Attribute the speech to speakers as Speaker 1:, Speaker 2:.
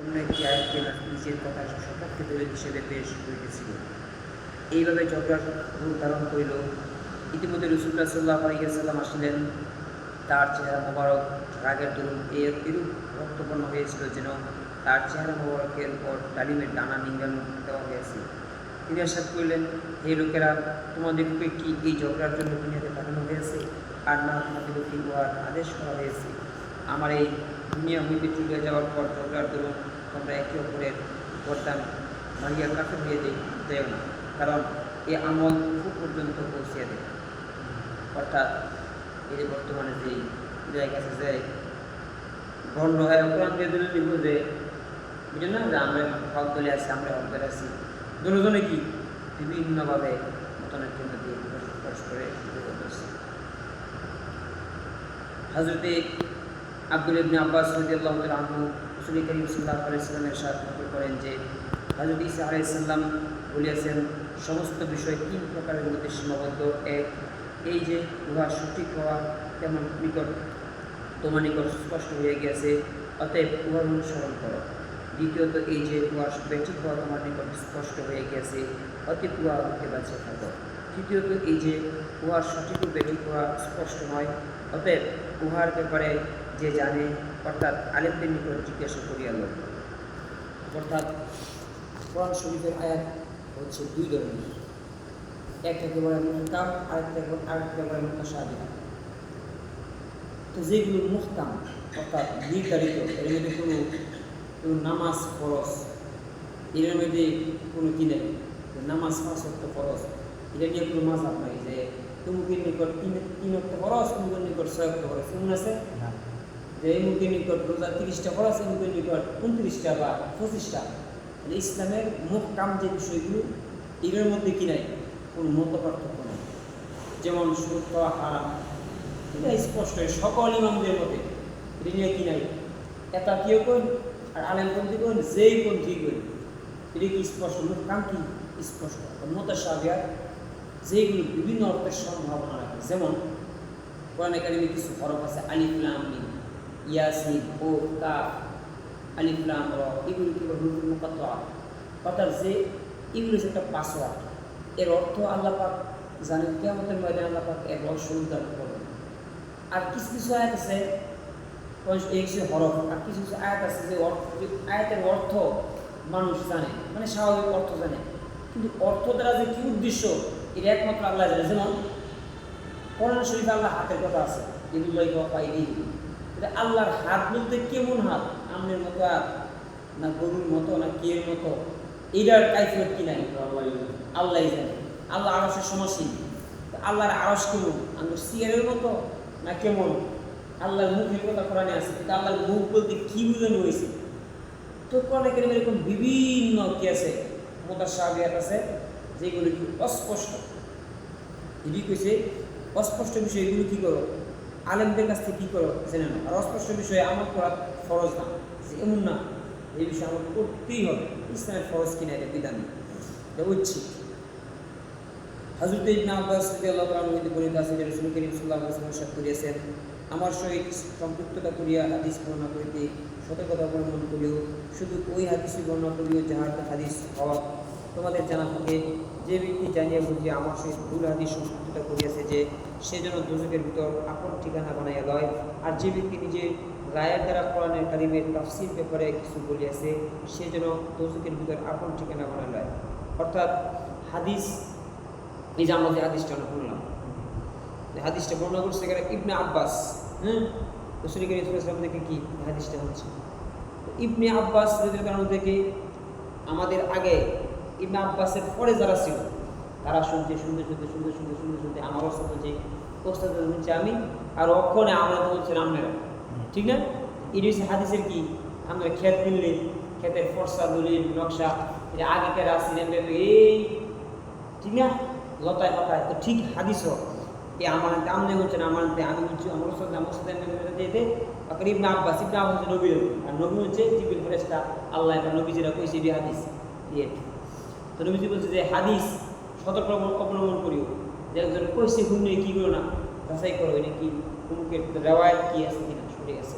Speaker 1: অন্য একটি আয়াতকে নিজের কথা সপক্ষে দলিল হিসেবে পেশ করিতেছিল। এইভাবে ঝগড়ার রূপ ধারণ করিল। ইতিমধ্যে রাসূলুল্লাহ সাল্লাল্লাহু আলাইহি ওয়াসাল্লাম আসিলেন। তার চেহারা মোবারক রাগের দরুন এরূপ রক্তবর্ণ হয়েছিল যেন তার চেহারা মোবারকের উপর ডালিমের দানা নিংড়ানো দেওয়া হয়েছে। তিনি আশা করলেন, হে লোকেরা, তোমাদেরকে কি এই ঝগড়ার জন্য দুনিয়াতে পাঠানো হয়েছে, আর না তোমাদেরকে কি উহার আদেশ করা হয়েছে? আমার এই দুনিয়া হইতে চলে যাওয়ার পর ঝগড়ার দরুন তোমরা একে অপরের বরদান ভাঙিয়া কাফের হয়ে দেও না, কারণ এ আমল খুব পর্যন্ত পৌঁছিয়ে দেয়। অর্থাৎ এই বর্তমানে যে জায়গা আছে যে বন্ধ হয় কোরআন দিয়ে দলিল দিব যে বুঝলেন না, যে আমরা হক দলে আছি, আমরা হক দলে আছি, দুজনে কি বিভিন্নভাবে মতনের জন্য দিয়ে পরস্পরে করছে। হযরতে আব্দুল ইবনে আব্বাস রাদিয়াল্লাহু তাআলা আনহু রাসূল করিম সাল্লাল্লাহু আলাইহি ওয়াসাল্লামের সাথে করেন যে হযরত ঈসা আলাইহিস সালাম বলেছেন, সমস্ত বিষয় তিন প্রকারের মধ্যে সীমাবদ্ধ। এক, এই যে উহা সঠিক হওয়া তেমন তোমার নিকট স্পষ্ট হয়ে গেছে, অতএব উহার অনুসরণ করো। দ্বিতীয়ত, এই যে উহা ব্যাঠিক হওয়া তোমার নিকট স্পষ্ট হয়ে গেছে, অতএব উহা হতে বাঁচিয়ে থাকো। তৃতীয়ত, এই যে উহার সঠিক ও ব্যাঠিক হওয়া স্পষ্ট নয়, অতএব উহার ব্যাপারে যে জানে, অর্থাৎ আলেমদের নিকট জিজ্ঞাসা করিয়া লোক। অর্থাৎ কোরআন শরীফের আয়াত হচ্ছে দুই ধরনের, একটাকে বলে মুহকাম, আরেকটাকে বলে মুতাশাবিহ। তো যেগুলো মুহকাম অর্থাৎ নির্ধারিত, এর মধ্যে কোনো নামাজ ফরজ, এর মধ্যে কোনো কি নেই, নামাজ 5 ওয়াক্ত ফরজ, এটা নিয়ে কোনো মাযহাব নাই যে তুমুকের নিকট 3 ওয়াক্ত ফরজ, তুমুকের নিকট 6 ওয়াক্ত ফরজ, এমন আছে না। যে এই মুখের নিকট রোজা 30টা ফরজ, এই মুখের নিকট 29টা বা 25টা। ইসলামের মুহকাম যে বিষয়গুলো, এর মধ্যে কি নাই, কোনো মত পার্থক্য নেই। যেমন সুদ খাওয়া হারাম, এটা স্পষ্ট সকল ইমামদের মতে, এটা নিয়ে কি নাই, এটা কেউ কোন আর আলেমপন্থী কোন, যেই পন্থী কোন, এটা কি স্পষ্ট, মুহকাম কি স্পষ্ট। মুতাশাবিহ যেগুলো বিভিন্ন অর্থের সম্ভাবনা রাখে, যেমন কোরআনে কারিমে কিছু হরফ আছে, আলিফ লাম মিম, ইয়াসিন ও কাফ, আলিফ লাম র, এগুলো কি হুরুফ মুকাত্তাআ, অর্থাৎ যে এগুলো হচ্ছে একটা পাসওয়ার্ড। এর অর্থ আল্লাহ পাক জানেন, কিয়ামতের ময়দানে আল্লাহ পাক এর রহস্য উদ্ঘাটন করবেন। আর কিছু কিছু আয়াত আছে, এই কিছু হরফ, আর কিছু কিছু আয়াত আছে যে আয়াতের অর্থ মানুষ জানে, মানে স্বাভাবিক অর্থ জানে, কিন্তু অর্থ দ্বারা যে কি উদ্দেশ্য এটা একমাত্র আল্লাহ জানে। যেমন কোরআন শরীফে আল্লাহ হাতের কথা আছে, ইদুল্লাহি ওয়া ফাইদিহি, এটা আল্লাহর হাত বলতে কেমন হাত, আমনের মতো হাত না গরুর মতো না কিয়ের মতো, এইটার কাইফিয়ত কি নাই আল্লাহই জানে। আল্লাহ আরশের সমাসীন, আল্লাহর আরশ কেমন, আমাদের সিয়ারের মতো না কেমন, আল্লাহর মুখের কথা কোরআনে আছে, কিন্তু আল্লাহর মুখ বলতে কি বোঝানো হয়েছে। তো কোরআনে কারিমে এরকম বিভিন্ন কি আছে, মুতাশাবিহাত আছে, যেগুলো কি অস্পষ্ট। এটি কইছে অস্পষ্ট বিষয়, এগুলো কী করো, আলেমদের কাছ থেকে কী করো জেনে নাও। আর অস্পষ্ট বিষয়ে আমল করা ফরজ না, এমন না এই বিষয়ে আমল করতেই হবে, ইসলামের ফরজ কিনা এটা বিধান, এটা ঐচ্ছিক। হযরত ইবনে আব্বাস রাদিয়াল্লাহু তাআলা হইতে বর্ণিত আছে যে রাসূল করিম সাল্লাল্লাহু আলাইহি ওয়াসাল্লাম ইরশাদ করিয়াছেন, আমার সহিত সম্পৃক্ততা করিয়া হাদিস বর্ণনা করিতে সতর্কতা অবলম্বন করিও, শুধু ওই হাদিসই বর্ণনা করিও যাহার হাদিস হওয়া তোমাদের জানা থাকে। যে ব্যক্তি জানিয়া বুঝিয়া আমার সহিত ভুল হাদিস সম্পৃক্ততা করিয়াছে, যে সে যেন দোজখের ভিতর আপন ঠিকানা বানাইয়া লয়। আর যে ব্যক্তি নিজে রায়ের দ্বারা কোরআনের কারিমের তাফসীর ব্যাপারে কিছু বলিয়াছে, সে যেন দোজখের ভিতর আপন ঠিকানা বানায় লয়। অর্থাৎ হাদিস, এই যে আমরা যে হাদিসটা বললাম, হাদিসটা বর্ণনা করছে এখানে ইবনে আব্বাস, রাসূল করিম সাল্লাল্লাহু আলাইহি ওয়াসাল্লাম থেকে কি হাদিসটা হচ্ছে। ইবনে আব্বাস রাদিয়াল্লাহু আনহু থেকে আমাদের আগে ইবনে আব্বাসের পরে যারা ছিল তারা শুনতে আমারও শুনছে, ওস্তাদ হচ্ছে আমি, আর অক্ষণে আমরা তো হচ্ছে আপনারা, ঠিক না। এটা হচ্ছে হাদিসের কি, আমরা ক্ষেত কিনলে ক্ষেতের ফর্সা দলিল নকশা, এটা আগেকার আসি এই, ঠিক না, লতায় পাতায়, তো ঠিক হাদিসও এই আমার আমনে বলছেন, আমার আমি বলছি আমার সাথে যেতে ইবনে আব্বাস হচ্ছে নবী, আর নবী হচ্ছে জিবরিল ফেরেশতা, আল্লাহ এবং নবীজিরা কইছে এই হাদিস দিয়ে। তো নবীজি বলছে যে হাদিস সতর্ক অবলম্বন করিও, যে একজন কইছে ঘুম নিয়ে কী করো না, যাচাই করো, এটা কি অমুকের রেওয়ায়াত কি আছে কিনা, সঠিক আছে।